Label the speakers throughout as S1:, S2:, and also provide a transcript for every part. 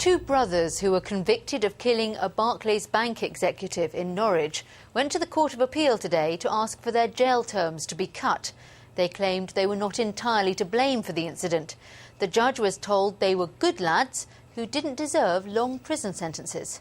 S1: Two brothers who were convicted of killing a Barclays Bank executive in Norwich went to the Court of Appeal today to ask for their jail terms to be cut. They claimed they were not entirely to blame for the incident. The judge was told they were good lads who didn't deserve long prison sentences.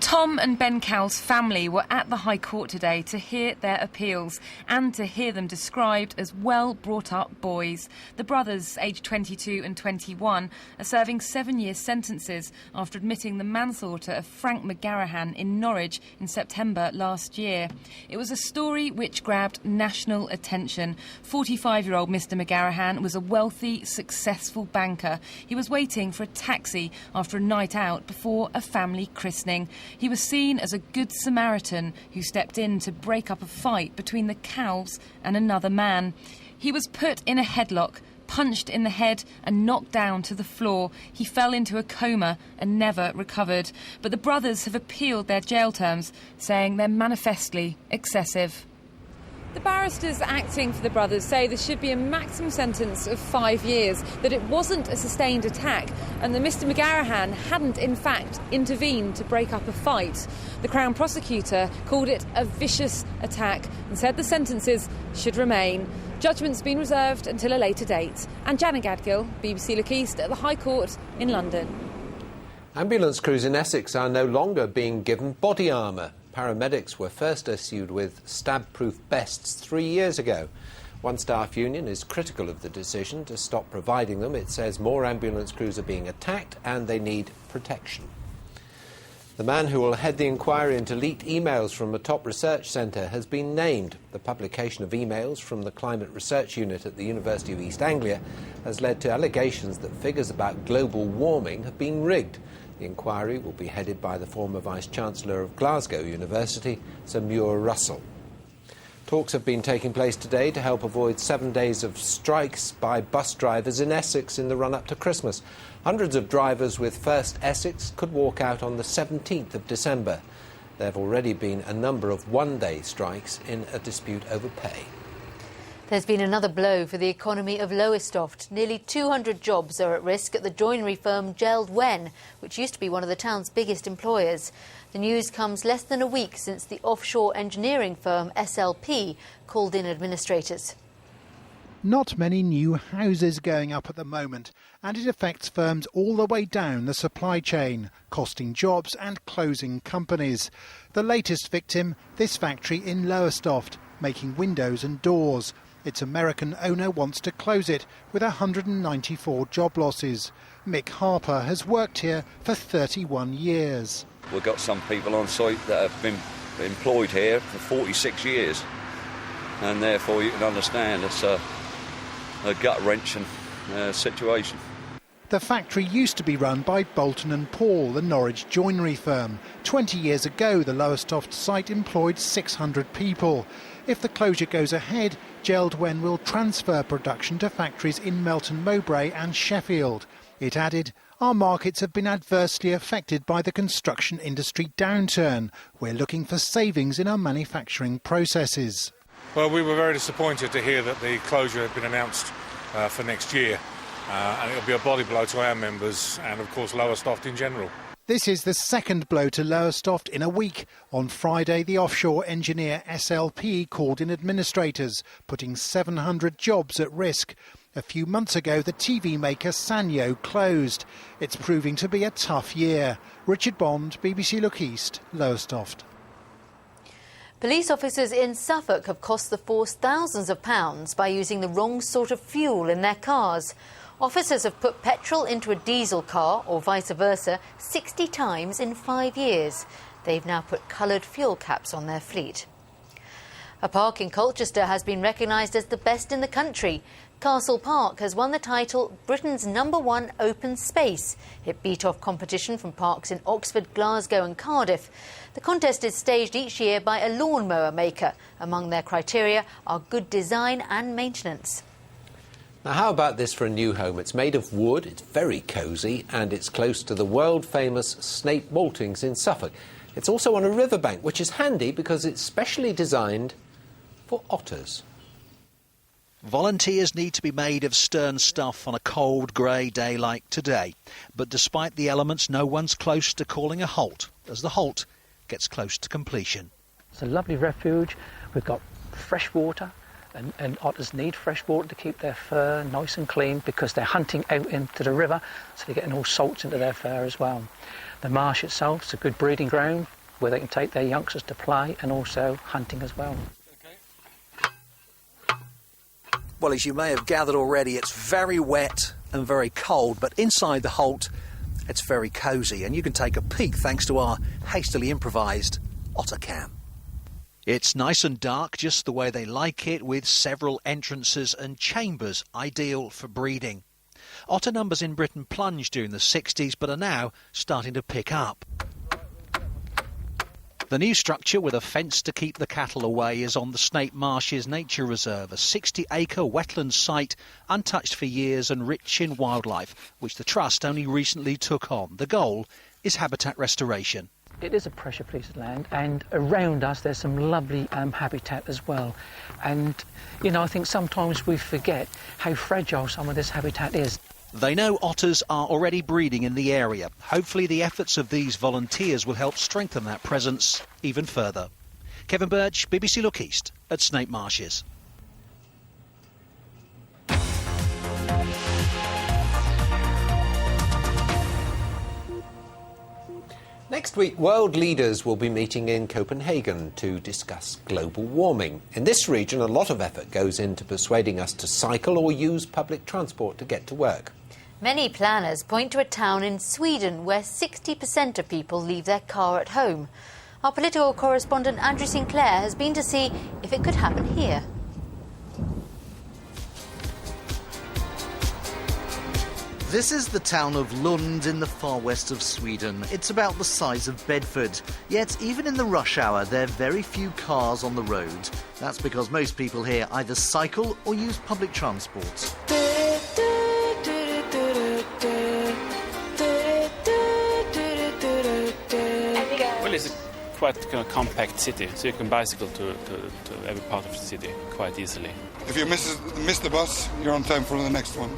S2: Tom and Ben Cowell's family were at the High Court today to hear their appeals and to hear them described as well-brought-up boys. The brothers, aged 22 and 21, are serving 7-year sentences after admitting the manslaughter of Frank McGarahan in Norwich in September last year. It was a story which grabbed national attention. 45-year-old Mr McGarahan was a wealthy, successful banker. He was waiting for a taxi after a night out before a family christening. He was seen as a good Samaritan who stepped in to break up a fight between the Cowells and another man. He was put in a headlock, punched in the head and knocked down to the floor. He fell into a coma and never recovered. But the brothers have appealed their jail terms, saying they're manifestly excessive. The barristers acting for the brothers say there should be a maximum sentence of 5 years, that it wasn't a sustained attack and that Mr McGarahan hadn't in fact intervened to break up a fight. The Crown prosecutor called it a vicious attack and said the sentences should remain. Judgment's been reserved until a later date. And Janet Gadgill, BBC Look East at the High Court in London.
S3: Ambulance crews in Essex are no longer being given body armour. Paramedics were first issued with stab-proof vests 3 years ago. One staff union is critical of the decision to stop providing them. It says more ambulance crews are being attacked and they need protection. The man who will head the inquiry into leaked emails from a top research centre has been named. The publication of emails from the Climate Research Unit at the University of East Anglia has led to allegations that figures about global warming have been rigged. The inquiry will be headed by the former Vice-Chancellor of Glasgow University, Sir Muir Russell. Talks have been taking place today to help avoid 7 days of strikes by bus drivers in Essex in the run-up to Christmas. Hundreds of drivers with First Essex could walk out on the 17th of December. There have already been a number of one-day strikes in a dispute over pay.
S1: There's been another blow for the economy of Lowestoft. Nearly 200 jobs are at risk at the joinery firm Jeld Wen, which used to be one of the town's biggest employers. The news comes less than a week since the offshore engineering firm SLP called in administrators.
S4: Not many new houses going up at the moment, and it affects firms all the way down the supply chain, costing jobs and closing companies. The latest victim, this factory in Lowestoft, making windows and doors. Its American owner wants to close it with 194 job losses. Mick Harper has worked here for 31 years.
S5: We've got some people on site that have been employed here for 46 years, and therefore you can understand it's a gut-wrenching situation.
S4: The factory used to be run by Bolton and Paul, the Norwich joinery firm. 20 years ago, the Lowestoft site employed 600 people. If the closure goes ahead, Jeld Wen will transfer production to factories in Melton Mowbray and Sheffield. It added, "Our markets have been adversely affected by the construction industry downturn. We're looking for savings in our manufacturing processes."
S6: Well, we were very disappointed to hear that the closure had been announced for next year. And it'll be a body blow to our members and, of course, Lowestoft in general.
S4: This is the second blow to Lowestoft in a week. On Friday, the offshore engineer SLP called in administrators, putting 700 jobs at risk. A few months ago, the TV maker Sanyo closed. It's proving to be a tough year. Richard Bond, BBC Look East, Lowestoft.
S1: Police officers in Suffolk have cost the force thousands of pounds by using the wrong sort of fuel in their cars. Officers have put petrol into a diesel car, or vice versa, 60 times in 5 years. They've now put coloured fuel caps on their fleet. A park in Colchester has been recognised as the best in the country. Castle Park has won the title Britain's #1 open space. It beat off competition from parks in Oxford, Glasgow and Cardiff. The contest is staged each year by a lawnmower maker. Among their criteria are good design and maintenance.
S3: Now, how about this for a new home? It's made of wood, it's very cosy, and it's close to the world-famous Snape Maltings in Suffolk. It's also on a riverbank, which is handy because it's specially designed for otters.
S7: Volunteers need to be made of stern stuff on a cold, grey day like today. But despite the elements, no one's close to calling a halt, as the halt gets close to completion.
S8: It's a lovely refuge. We've got fresh water, and otters need fresh water to keep their fur nice and clean because they're hunting out into the river, so they're getting all salts into their fur as well. The marsh itself is a good breeding ground where they can take their youngsters to play and also hunting as well.
S7: Well, as you may have gathered already, it's very wet and very cold, but inside the halt, it's very cosy, and you can take a peek thanks to our hastily improvised otter cam. It's nice and dark, just the way they like it, with several entrances and chambers, ideal for breeding. Otter numbers in Britain plunged during the 60s, but are now starting to pick up. The new structure, with a fence to keep the cattle away, is on the Snape Marshes Nature Reserve, a 60-acre wetland site untouched for years and rich in wildlife, which the Trust only recently took on. The goal is habitat restoration.
S8: It is a pressure piece of land, and around us there's some lovely habitat as well. And, you know, I think sometimes we forget how fragile some of this habitat is.
S7: They know otters are already breeding in the area. Hopefully the efforts of these volunteers will help strengthen that presence even further. Kevin Birch, BBC Look East at Snape Marshes.
S3: Next week, world leaders will be meeting in Copenhagen to discuss global warming. In this region, a lot of effort goes into persuading us to cycle or use public transport to get to work.
S1: Many planners point to a town in Sweden where 60% of people leave their car at home. Our political correspondent Andrew Sinclair has been to see if it could happen here.
S9: This is the town of Lund in the far west of Sweden. It's about the size of Bedford. Yet, even in the rush hour, there are very few cars on the road. That's because most people here either cycle or use public transport.
S10: Well, it's a quite kind of compact city, so you can bicycle to every part of the city quite easily.
S11: If you miss the bus, you're on time for the next one.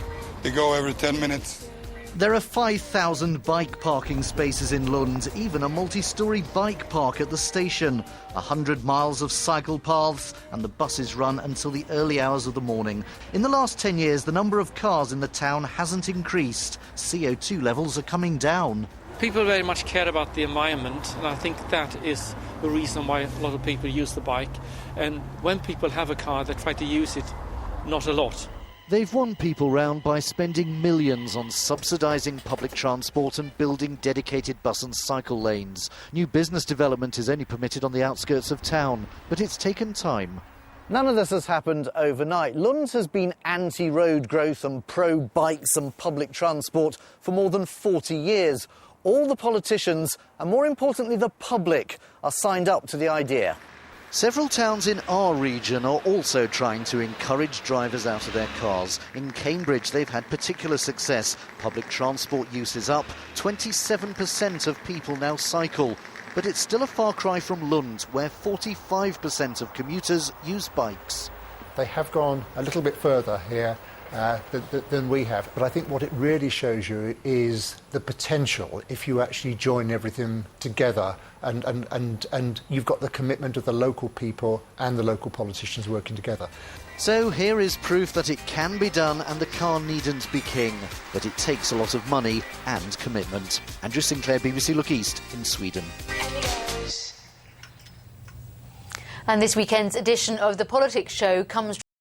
S11: They go every 10 minutes.
S9: There are 5,000 bike parking spaces in Lund, even a multi-storey bike park at the station. 100 miles of cycle paths, and the buses run until the early hours of the morning. In the last 10 years, the number of cars in the town hasn't increased. CO2 levels are coming down.
S12: People very much care about the environment, and I think that is the reason why a lot of people use the bike. And when people have a car, they try to use it, not a lot.
S9: They've won people round by spending millions on subsidising public transport and building dedicated bus and cycle lanes. New business development is only permitted on the outskirts of town, but it's taken time. None of this has happened overnight. Lund has been anti-road growth and pro-bikes and public transport for more than 40 years. All the politicians, and more importantly the public, are signed up to the idea. Several towns in our region are also trying to encourage drivers out of their cars. In Cambridge, they've had particular success. Public transport use is up. 27% of people now cycle. But it's still a far cry from Lund, where 45% of commuters use bikes.
S13: They have gone a little bit further here than we have. But I think what it really shows you is the potential if you actually join everything together and you've got the commitment of the local people and the local politicians working together.
S9: So here is proof that it can be done and the car needn't be king. But it takes a lot of money and commitment. Andrew Sinclair, BBC Look East in Sweden.
S1: And this weekend's edition of The Politics Show comes